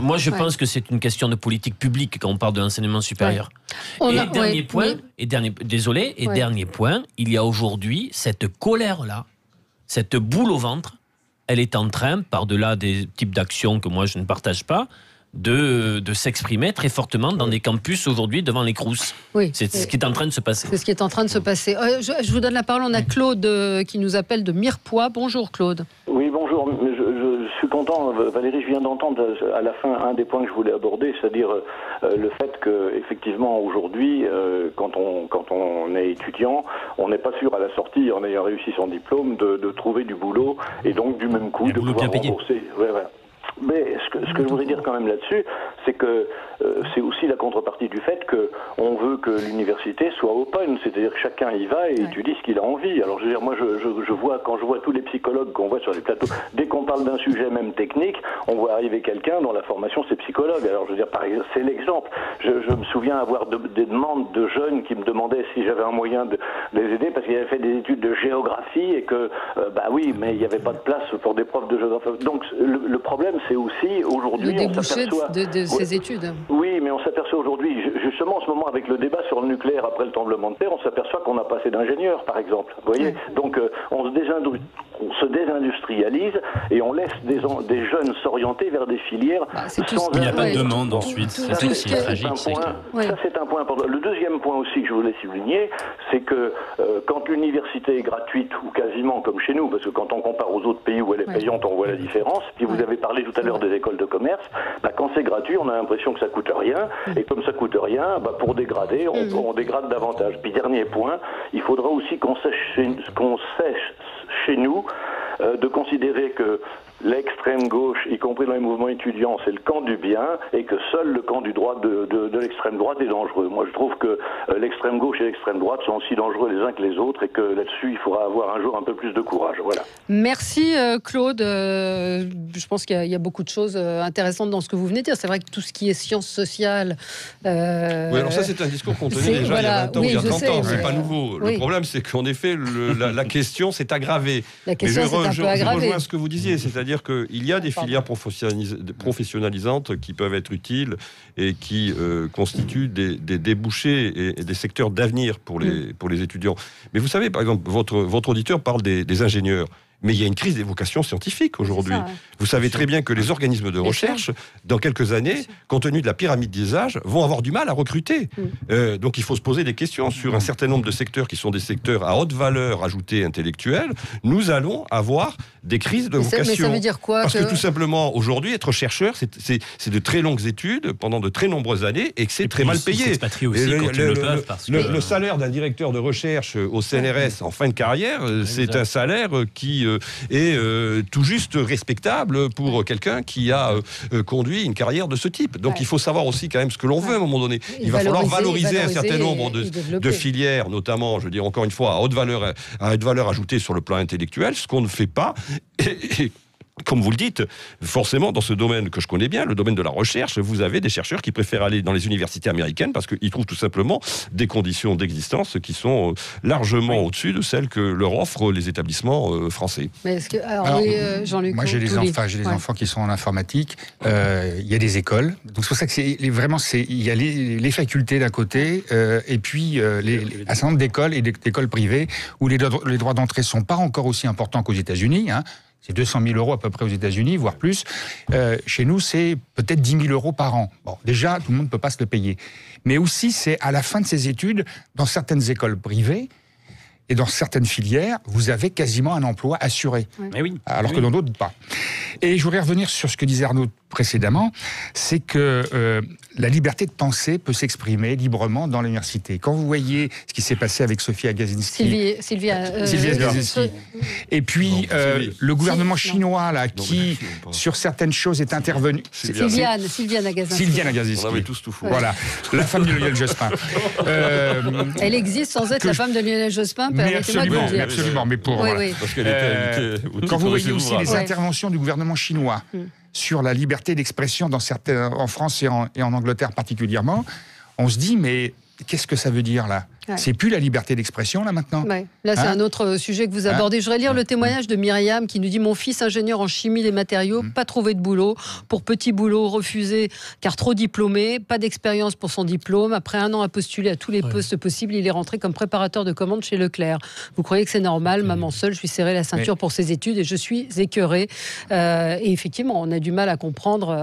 Moi, je pense que c'est une question de politique publique quand on parle de l'enseignement supérieur. Dernier point, il y a aujourd'hui cette colère-là, cette boule au ventre. Elle est en train, par-delà des types d'actions que moi je ne partage pas, de s'exprimer très fortement dans des campus aujourd'hui devant les crous. Oui, c'est ce qui est en train de se passer. C'est ce qui est en train de se passer. Je vous donne la parole, on a Claude qui nous appelle de Mirepoix. Bonjour Claude. Oui, bonjour. Je suis content, Valérie, je viens d'entendre à la fin un des points que je voulais aborder, c'est-à-dire le fait que effectivement aujourd'hui, quand on est étudiant, on n'est pas sûr à la sortie, en ayant réussi son diplôme, de trouver du boulot et donc du même coup de pouvoir rembourser. Ouais. Mais ce que je voudrais dire quand même là-dessus, c'est que c'est aussi la contrepartie du fait qu'on veut que l'université soit open, c'est-à-dire que chacun y va et étudie ce qu'il a envie. Alors je veux dire, moi je vois, quand je vois tous les psychologues qu'on voit sur les plateaux, dès qu'on parle d'un sujet même technique, on voit arriver quelqu'un dont la formation c'est psychologue. Alors je veux dire, par exemple, c'est l'exemple. Je me souviens avoir des demandes de jeunes qui me demandaient si j'avais un moyen de les aider parce qu'ils avaient fait des études de géographie et que, bah oui, mais il n'y avait pas de place pour des profs de géographie. Donc le problème c'est aussi aujourd'hui le débouché de ces études. Oui, mais on s'aperçoit aujourd'hui, justement en ce moment avec le débat sur le nucléaire après le tremblement de terre, on s'aperçoit qu'on n'a pas assez d'ingénieurs, par exemple. Vous voyez, donc on se désindustrialise et on laisse des jeunes s'orienter vers des filières. Il n'y a pas de demande ensuite. C'est ça qui est tragique. Ça c'est un point important. Le deuxième point aussi que je voulais souligner, c'est que quand l'université est gratuite ou quasiment comme chez nous, parce que quand on compare aux autres pays où elle est payante, on voit la différence. Puis vous avez parlé tout à l'heure des écoles de commerce. Bah, quand c'est gratuit, on a l'impression que ça coûte rien. Et comme ça coûte rien, bah, pour dégrader, on dégrade davantage. Puis dernier point, il faudra aussi qu'on sèche chez nous de considérer que l'extrême gauche, y compris dans les mouvements étudiants, c'est le camp du bien et que seul le camp du droit de l'extrême droite est dangereux. Moi, je trouve que l'extrême gauche et l'extrême droite sont aussi dangereux les uns que les autres et que là-dessus, il faudra avoir un jour un peu plus de courage. Voilà. Merci Claude. Je pense qu'il y a beaucoup de choses intéressantes dans ce que vous venez de dire. C'est vrai que tout ce qui est sciences sociales... Oui, alors ça, c'est un discours qu'on tenait déjà il y a 20 ans ou il y a 30 ans. C'est pas nouveau. Le problème, c'est qu'en effet, la question s'est aggravée. La question s'est un peu aggravée. Je rejoins ce que vous disiez, c'est-à-dire qu'il y a des filières professionnalisantes qui peuvent être utiles et qui constituent des débouchés et des secteurs d'avenir pour les étudiants. Mais vous savez, par exemple, votre auditeur parle des ingénieurs. Mais il y a une crise des vocations scientifiques aujourd'hui. Vous savez très bien que les organismes de recherche, dans quelques années, compte tenu de la pyramide des âges, vont avoir du mal à recruter. Donc il faut se poser des questions sur un certain nombre de secteurs qui sont des secteurs à haute valeur ajoutée intellectuelle. Nous allons avoir des crises de vocation. Mais ça veut dire quoi? Parce que tout simplement, aujourd'hui, être chercheur, c'est de très longues études pendant de très nombreuses années et que c'est très mal payé. Le salaire d'un directeur de recherche au CNRS en fin de carrière, c'est un salaire qui est tout juste respectable pour quelqu'un qui a conduit une carrière de ce type. Donc il faut savoir aussi quand même ce que l'on veut à un moment donné. Il va falloir valoriser un certain nombre de filières, notamment, je veux dire encore une fois, à haute valeur ajoutée sur le plan intellectuel, ce qu'on ne fait pas. Et comme vous le dites, forcément, dans ce domaine que je connais bien, le domaine de la recherche, vous avez des chercheurs qui préfèrent aller dans les universités américaines parce qu'ils trouvent tout simplement des conditions d'existence qui sont largement au-dessus de celles que leur offrent les établissements français. Mais est-ce que, Jean-Luc, moi, j'ai des enfants qui sont en informatique. Il y a des écoles. Donc, c'est pour ça que il y a les facultés d'un côté et puis un certain nombre d'écoles et d'écoles privées où les droits d'entrée ne sont pas encore aussi importants qu'aux États-Unis. C'est 200 000 € à peu près aux États-Unis, voire plus. Chez nous, c'est peut-être 10 000 € par an. Bon, déjà, tout le monde ne peut pas se le payer. Mais aussi, c'est à la fin de ses études, dans certaines écoles privées et dans certaines filières, vous avez quasiment un emploi assuré. Mais oui. Alors que dans d'autres, pas. Et je voudrais revenir sur ce que disait Arnaud précédemment, c'est que la liberté de penser peut s'exprimer librement dans l'université. Quand vous voyez ce qui s'est passé avec Sophie Agacinski... Sylvie Agacinski. Et puis, le gouvernement chinois, là, qui, sur certaines choses, est intervenu... Sylviane Agacinski. On avait tous tout fou. Voilà, la femme de Lionel Jospin. Elle existe sans être la femme de Lionel Jospin, absolument, mais pour... Oui. Parce qu'elle était quand vous voyez aussi les interventions du gouvernement chinois sur la liberté d'expression en France et en Angleterre particulièrement, on se dit, mais qu'est-ce que ça veut dire là ? Ouais. C'est plus la liberté d'expression, là, maintenant. Ouais. Là, c'est un autre sujet que vous abordez. Je voudrais lire le témoignage de Myriam qui nous dit « Mon fils, ingénieur en chimie des matériaux, pas trouvé de boulot. Pour petit boulot, refusé car trop diplômé. Pas d'expérience pour son diplôme. Après 1 an à postuler à tous les postes possibles, il est rentré comme préparateur de commandes chez Leclerc. Vous croyez que c'est normal? Maman seule, je suis serré la ceinture pour ses études et je suis écœurée. » Et effectivement, on a du mal à comprendre.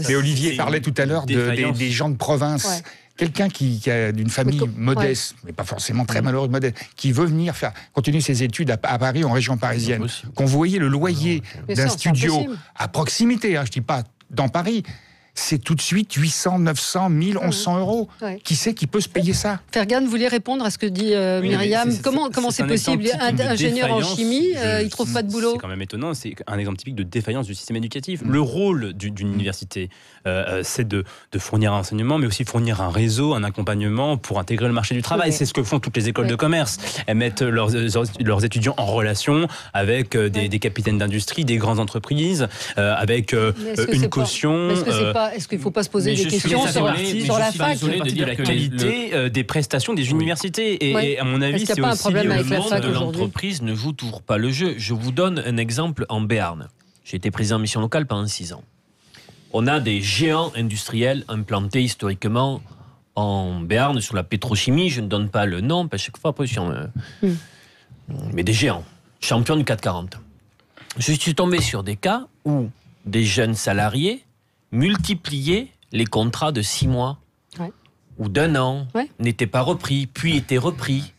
Et Olivier parlait tout à l'heure des gens de province. Ouais. Quelqu'un qui a d'une famille modeste, mais pas forcément très malheureuse, modeste, qui veut venir continuer ses études à Paris, en région parisienne, qu'on voyait le loyer d'un studio à proximité, je ne dis pas dans Paris, c'est tout de suite 800, 900, 1000, 1100 euros. Qui c'est qui peut se payer ça? Fergan, vous voulez répondre à ce que dit Myriam? Comment c'est possible? Ingénieur en chimie, il ne trouve pas de boulot. C'est quand même étonnant, c'est un exemple typique de défaillance du système éducatif. Le rôle d'une université, c'est de fournir un enseignement, mais aussi fournir un réseau, un accompagnement pour intégrer le marché du travail. C'est ce que font toutes les écoles de commerce. Elles mettent leurs étudiants en relation avec des capitaines d'industrie, des grandes entreprises, avec une caution. Est-ce qu'il ne faut pas se poser des questions sur la fac? Je suis désolé de dire la qualité des prestations des universités. Et à mon avis, c'est aussi le monde de l'entreprise ne joue toujours pas le jeu. Je vous donne un exemple en Béarn. J'ai été président de mission locale pendant 6 ans. On a des géants industriels implantés historiquement en Béarn sur la pétrochimie. Je ne donne pas le nom, parce que chaque fois, après, mais des géants, champions du 440. Je suis tombé sur des cas où des jeunes salariés multiplier les contrats de 6 mois ou d'1 an n'étaient pas repris, puis étaient repris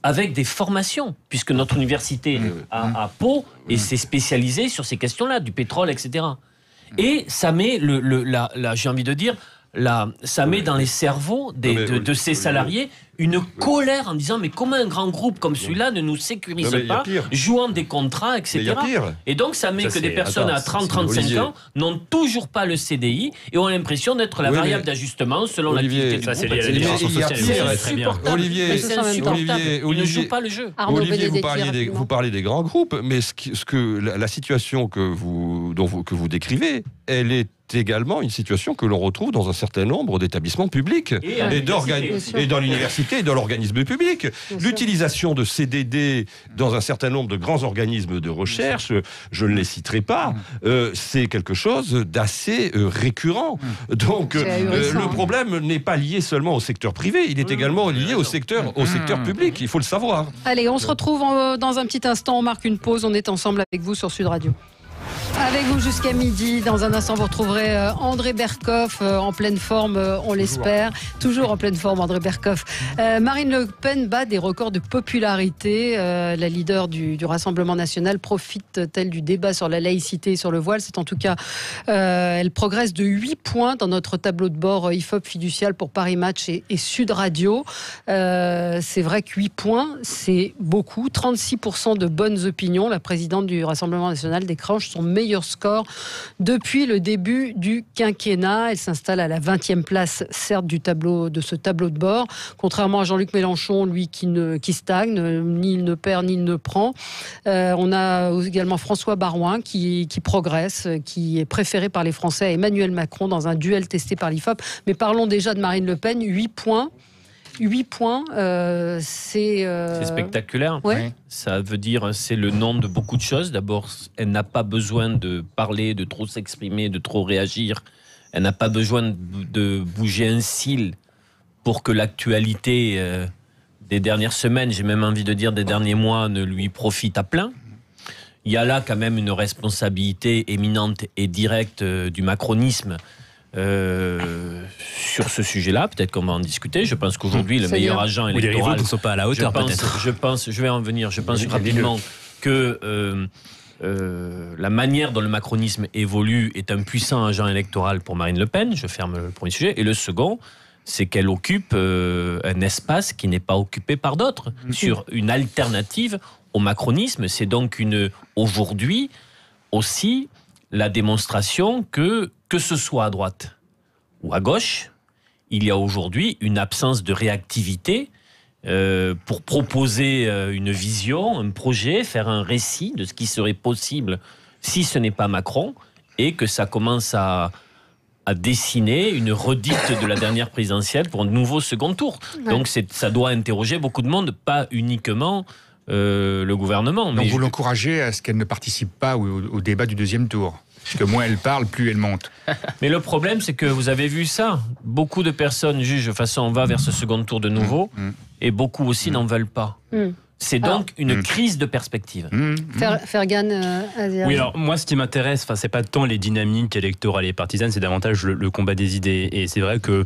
avec des formations, puisque notre université à Pau s'est spécialisée sur ces questions-là, du pétrole, etc. Et ça met, j'ai envie de dire, ça met dans les cerveaux de ces salariés une colère en disant mais comment un grand groupe comme celui-là ne nous sécurise pas, jouant des contrats, etc. Et donc ça met que des personnes à 30-35 ans n'ont toujours pas le CDI et ont l'impression d'être la variable d'ajustement selon l'activité du groupe. C'est insupportable. Ils ne jouent pas le jeu. Olivier, vous parlez des grands groupes, mais la situation que vous décrivez, elle est également une situation que l'on retrouve dans un certain nombre d'établissements publics et dans l'université et dans l'organisme public. L'utilisation de CDD dans un certain nombre de grands organismes de recherche, je ne les citerai pas, c'est quelque chose d'assez récurrent. Donc le problème n'est pas lié seulement au secteur privé, il est également lié au secteur public, il faut le savoir. Allez, on se retrouve dans un petit instant, on marque une pause, on est ensemble avec vous sur Sud Radio. Avec vous jusqu'à midi. Dans un instant, vous retrouverez André Berkoff en pleine forme, on l'espère. Toujours en pleine forme, André Berkoff. Marine Le Pen bat des records de popularité. La leader du Rassemblement national profite-t-elle du débat sur la laïcité et sur le voile? C'est en tout cas, elle progresse de 8 points dans notre tableau de bord IFOP fiducial pour Paris Match et Sud Radio. C'est vrai que 8 points, c'est beaucoup. 36% de bonnes opinions. La présidente du Rassemblement national décroche son meilleur score depuis le début du quinquennat. Elle s'installe à la 20e place, certes, de ce tableau de bord. Contrairement à Jean-Luc Mélenchon, lui qui stagne, ni il ne perd, ni il ne prend. On a également François Baroin qui progresse, qui est préféré par les Français à Emmanuel Macron dans un duel testé par l'IFOP. Mais parlons déjà de Marine Le Pen, 8 points. 8 points, c'est spectaculaire. Ça veut dire, c'est le nom de beaucoup de choses. D'abord, elle n'a pas besoin de parler, de trop s'exprimer, de trop réagir. Elle n'a pas besoin de bouger un cil pour que l'actualité des dernières semaines, j'ai même envie de dire des derniers mois, ne lui profite à plein. Il y a là quand même une responsabilité éminente et directe du macronisme sur ce sujet-là. Peut-être qu'on va en discuter. Je pense qu'aujourd'hui, le meilleur agent électoral... Les rivaux ne sont pas à la hauteur, peut-être. Je vais en venir. Je pense rapidement que la manière dont le macronisme évolue est un puissant agent électoral pour Marine Le Pen. Je ferme le premier sujet. Et le second, c'est qu'elle occupe un espace qui n'est pas occupé par d'autres, sur une alternative au macronisme. C'est donc aujourd'hui aussi la démonstration que ce soit à droite ou à gauche, il y a aujourd'hui une absence de réactivité pour proposer une vision, un projet, faire un récit de ce qui serait possible si ce n'est pas Macron, et que ça commence à à dessiner une redite de la dernière présidentielle pour un nouveau second tour. Donc ça doit interroger beaucoup de monde, pas uniquement le gouvernement. Donc vous l'encouragez à ce qu'elle ne participe pas au débat du deuxième tour, parce que moins elle parle, plus elle monte. Mais le problème, c'est que vous avez vu ça. Beaucoup de personnes jugent de façon on va vers ce second tour de nouveau, et beaucoup aussi n'en veulent pas. C'est donc une crise de perspective. Fergan, Aziad. Oui, alors moi, ce qui m'intéresse, c'est pas tant les dynamiques électorales et partisanes, c'est davantage le combat des idées. Et c'est vrai que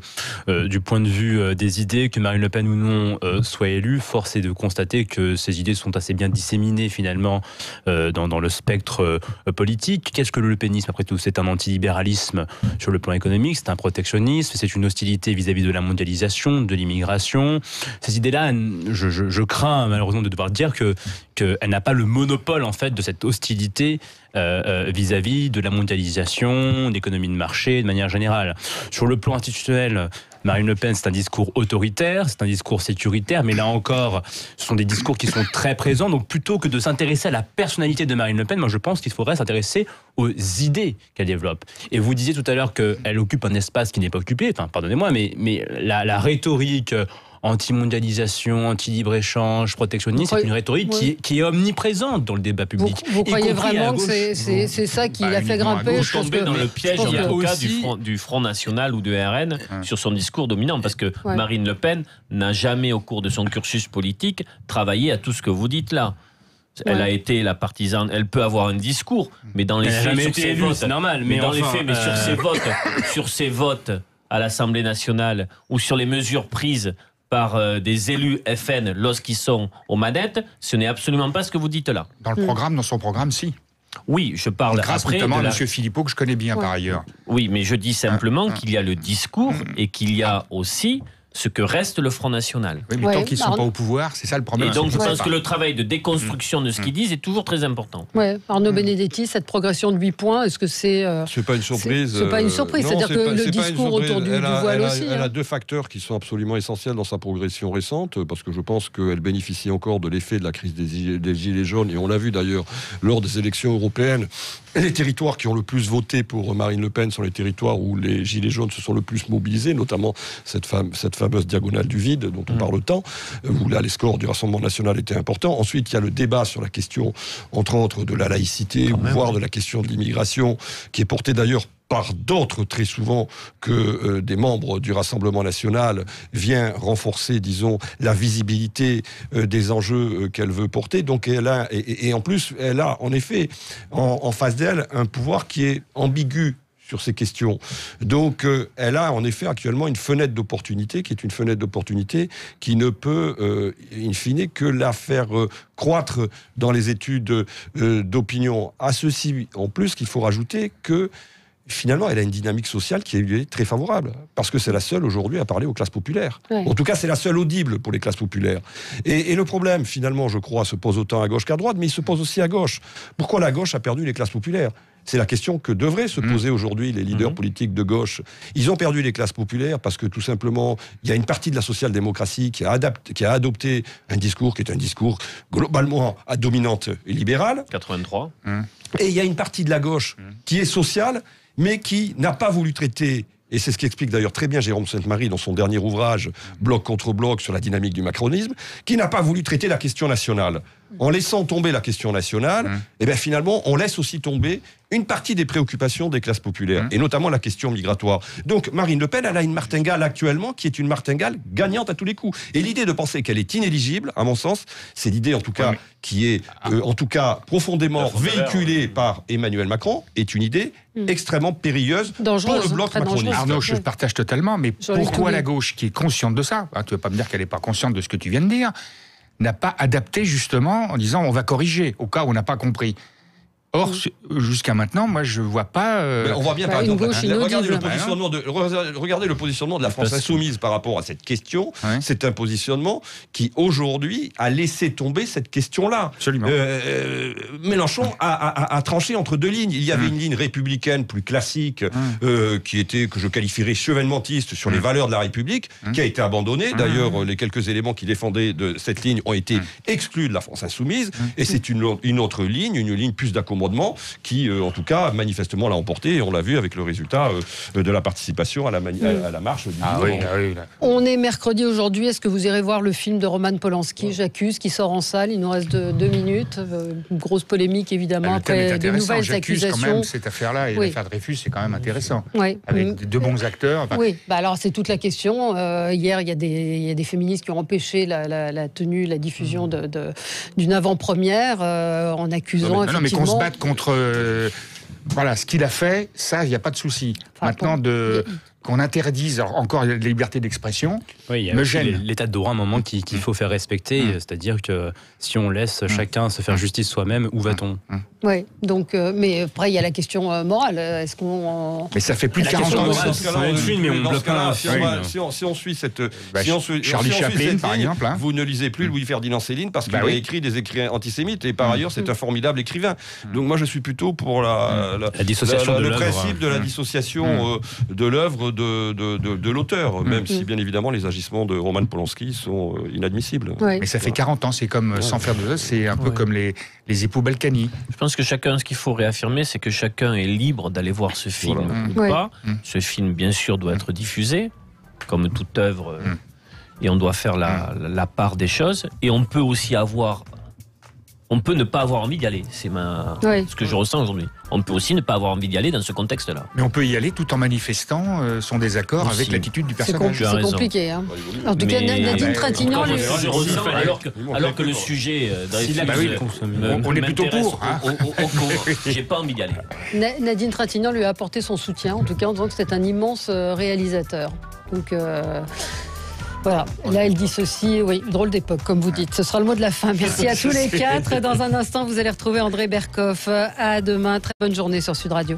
du point de vue des idées, que Marine Le Pen ou non soit élue, force est de constater que ces idées sont assez bien disséminées finalement dans le spectre politique. Qu'est-ce que le lepénisme après tout? C'est un antilibéralisme sur le plan économique, c'est un protectionnisme, c'est une hostilité vis-à-vis de la mondialisation, de l'immigration. Ces idées-là, je crains malheureusement de devoir dire qu'elle n'a pas le monopole en fait de cette hostilité vis-à-vis de la mondialisation, d'économie de marché de manière générale. Sur le plan institutionnel, Marine Le Pen, c'est un discours autoritaire, c'est un discours sécuritaire, mais là encore, ce sont des discours qui sont très présents. Donc plutôt que de s'intéresser à la personnalité de Marine Le Pen, moi je pense qu'il faudrait s'intéresser aux idées qu'elle développe. Et vous disiez tout à l'heure qu'elle occupe un espace qui n'est pas occupé, enfin pardonnez-moi, mais la rhétorique anti-mondialisation, anti-libre-échange, protectionniste, c'est une rhétorique qui est omniprésente dans le débat public. Vous croyez vraiment que c'est ça qui l'a fait grimper? Vous tombez dans le piège du Front National ou de RN sur son discours dominant, parce que Marine Le Pen n'a jamais, au cours de son cursus politique, travaillé à tout ce que vous dites là. Elle a été la partisane, elle peut avoir un discours, mais dans les faits, sur ses votes, c'est normal. Mais dans les faits, mais sur ses votes à l'Assemblée nationale ou sur les mesures prises par des élus FN lorsqu'ils sont aux manettes, ce n'est absolument pas ce que vous dites là. Dans le programme, dans son programme, si. Oui, je parle grâce après notamment à M. Philippot, que je connais bien par ailleurs. Oui, mais je dis simplement qu'il y a le discours et qu'il y a aussi ce que reste le Front National. Oui, mais tant qu'ils ne sont pas au pouvoir, c'est ça le problème. Et donc je pense que le travail de déconstruction de ce qu'ils disent est toujours très important. Arnaud Benedetti, cette progression de 8 points, est-ce que c'est... c'est pas une surprise. C'est pas une surprise, c'est-à-dire que le discours autour du voile aussi... Elle a deux facteurs qui sont absolument essentiels dans sa progression récente, parce que je pense qu'elle bénéficie encore de l'effet de la crise des Gilets jaunes, et on l'a vu d'ailleurs lors des élections européennes. Les territoires qui ont le plus voté pour Marine Le Pen sont les territoires où les Gilets jaunes se sont le plus mobilisés, notamment cette fameuse diagonale du vide dont on parle tant, où là les scores du Rassemblement national étaient importants. Ensuite, il y a le débat sur la question, entre autres, de la laïcité, voire de la question de l'immigration, qui est porté d'ailleurs par d'autres très souvent que des membres du Rassemblement national, vient renforcer, disons, la visibilité des enjeux qu'elle veut porter. Donc elle a, et en plus, elle a en effet en face d'elle un pouvoir qui est ambigu sur ces questions. Donc, elle a en effet actuellement une fenêtre d'opportunité, qui est une fenêtre d'opportunité qui ne peut, in fine, que la faire croître dans les études d'opinion. À ceci, en plus, qu'il faut rajouter que finalement, elle a une dynamique sociale qui est très favorable, parce que c'est la seule aujourd'hui à parler aux classes populaires. En tout cas, c'est la seule audible pour les classes populaires. Et le problème, finalement, je crois, se pose autant à gauche qu'à droite, mais il se pose aussi à gauche. Pourquoi la gauche a perdu les classes populaires ? C'est la question que devraient se poser aujourd'hui les leaders politiques de gauche. Ils ont perdu les classes populaires parce que tout simplement, il y a une partie de la social-démocratie qui a adopté un discours qui est un discours globalement à dominante libérale. 83. Et il y a une partie de la gauche qui est sociale, mais qui n'a pas voulu traiter, et c'est ce qui explique d'ailleurs très bien Jérôme Sainte-Marie dans son dernier ouvrage, Bloc contre bloc, sur la dynamique du macronisme, qui n'a pas voulu traiter la question nationale. En laissant tomber la question nationale, et bien finalement, on laisse aussi tomber une partie des préoccupations des classes populaires, et notamment la question migratoire. Donc Marine Le Pen, elle a une martingale actuellement qui est une martingale gagnante à tous les coups. Et l'idée de penser qu'elle est inéligible, à mon sens, c'est l'idée en tout cas qui est en tout cas profondément véhiculée par Emmanuel Macron, est une idée extrêmement périlleuse pour le bloc macroniste. Arnaud, je partage totalement, mais pourquoi la gauche, qui est consciente de ça, tu ne vas pas me dire qu'elle n'est pas consciente de ce que tu viens de dire, n'a pas adapté justement en disant on va corriger au cas où on n'a pas compris. Or, jusqu'à maintenant, moi, je ne vois pas... On voit bien, par exemple, regardez le positionnement de la France insoumise par rapport à cette question. C'est un positionnement qui, aujourd'hui, a laissé tomber cette question-là. Absolument. Mélenchon a tranché entre deux lignes. Il y avait une ligne républicaine plus classique, qui était, que je qualifierais chevènementiste sur les valeurs de la République, qui a été abandonnée. D'ailleurs, les quelques éléments qui défendaient de cette ligne ont été exclus de la France insoumise. Et c'est une autre ligne, une ligne plus d'accommodation accommodement qui, en tout cas, manifestement l'a emporté, et on l'a vu avec le résultat de la participation à la marche. On est mercredi aujourd'hui. Est-ce que vous irez voir le film de Roman Polanski, J'accuse, qui sort en salle? Il nous reste 2 minutes. Une grosse polémique, évidemment, après de nouvelles accusations. Quand même, cette affaire-là, et l'affaire Dreyfus, c'est quand même intéressant. Oui. Avec 2 bons acteurs. Oui, alors c'est toute la question. Hier, il y a des féministes qui ont empêché la diffusion d'une avant-première en accusant effectivement... Non, mais qu'on se batte contre ce qu'il a fait, ça, il n'y a pas de souci. Maintenant, qu'on interdise encore la liberté d'expression, me gêne. L'état de droit, à un moment qu'il faut faire respecter, c'est-à-dire que si on laisse chacun se faire justice soi-même, où va-t-on? Oui, donc, mais après, il y a la question morale. Est-ce qu'on... Mais ça fait plus de 40 ans. Si on suit cette... Charlie Chaplin, par exemple. Vous ne lisez plus Louis-Ferdinand Céline parce qu'il a écrit des écrits antisémites, et par ailleurs, c'est un formidable écrivain. Donc moi, je suis plutôt pour le principe de la dissociation de l'œuvre de l'auteur, même si bien évidemment les agissements de Roman Polanski sont inadmissibles. Mais ça fait 40 ans, c'est comme, sans faire de jeu, c'est un peu comme les époux Balkany. Je pense que ce qu'il faut réaffirmer, c'est que chacun est libre d'aller voir ce film ou pas. Ce film, bien sûr, doit être diffusé, comme toute œuvre, et on doit faire la part des choses, et on peut aussi on peut ne pas avoir envie d'y aller. C'est ce que je ressens aujourd'hui. On peut aussi ne pas avoir envie d'y aller dans ce contexte-là. Mais on peut y aller tout en manifestant son désaccord avec l'attitude du personnage. C'est compliqué. Hein. En tout cas, Nadine Trintignant... Alors que le sujet... on est plutôt pour. J'ai pas envie d'y aller. Nadine Trintignant lui a apporté son soutien, en tout cas en disant que c'est un immense réalisateur. Donc... Voilà, là elle dit ceci, drôle d'époque comme vous dites. Ce sera le mot de la fin. Merci à tous les 4. Dans un instant, vous allez retrouver André Berkoff. À demain, très bonne journée sur Sud Radio.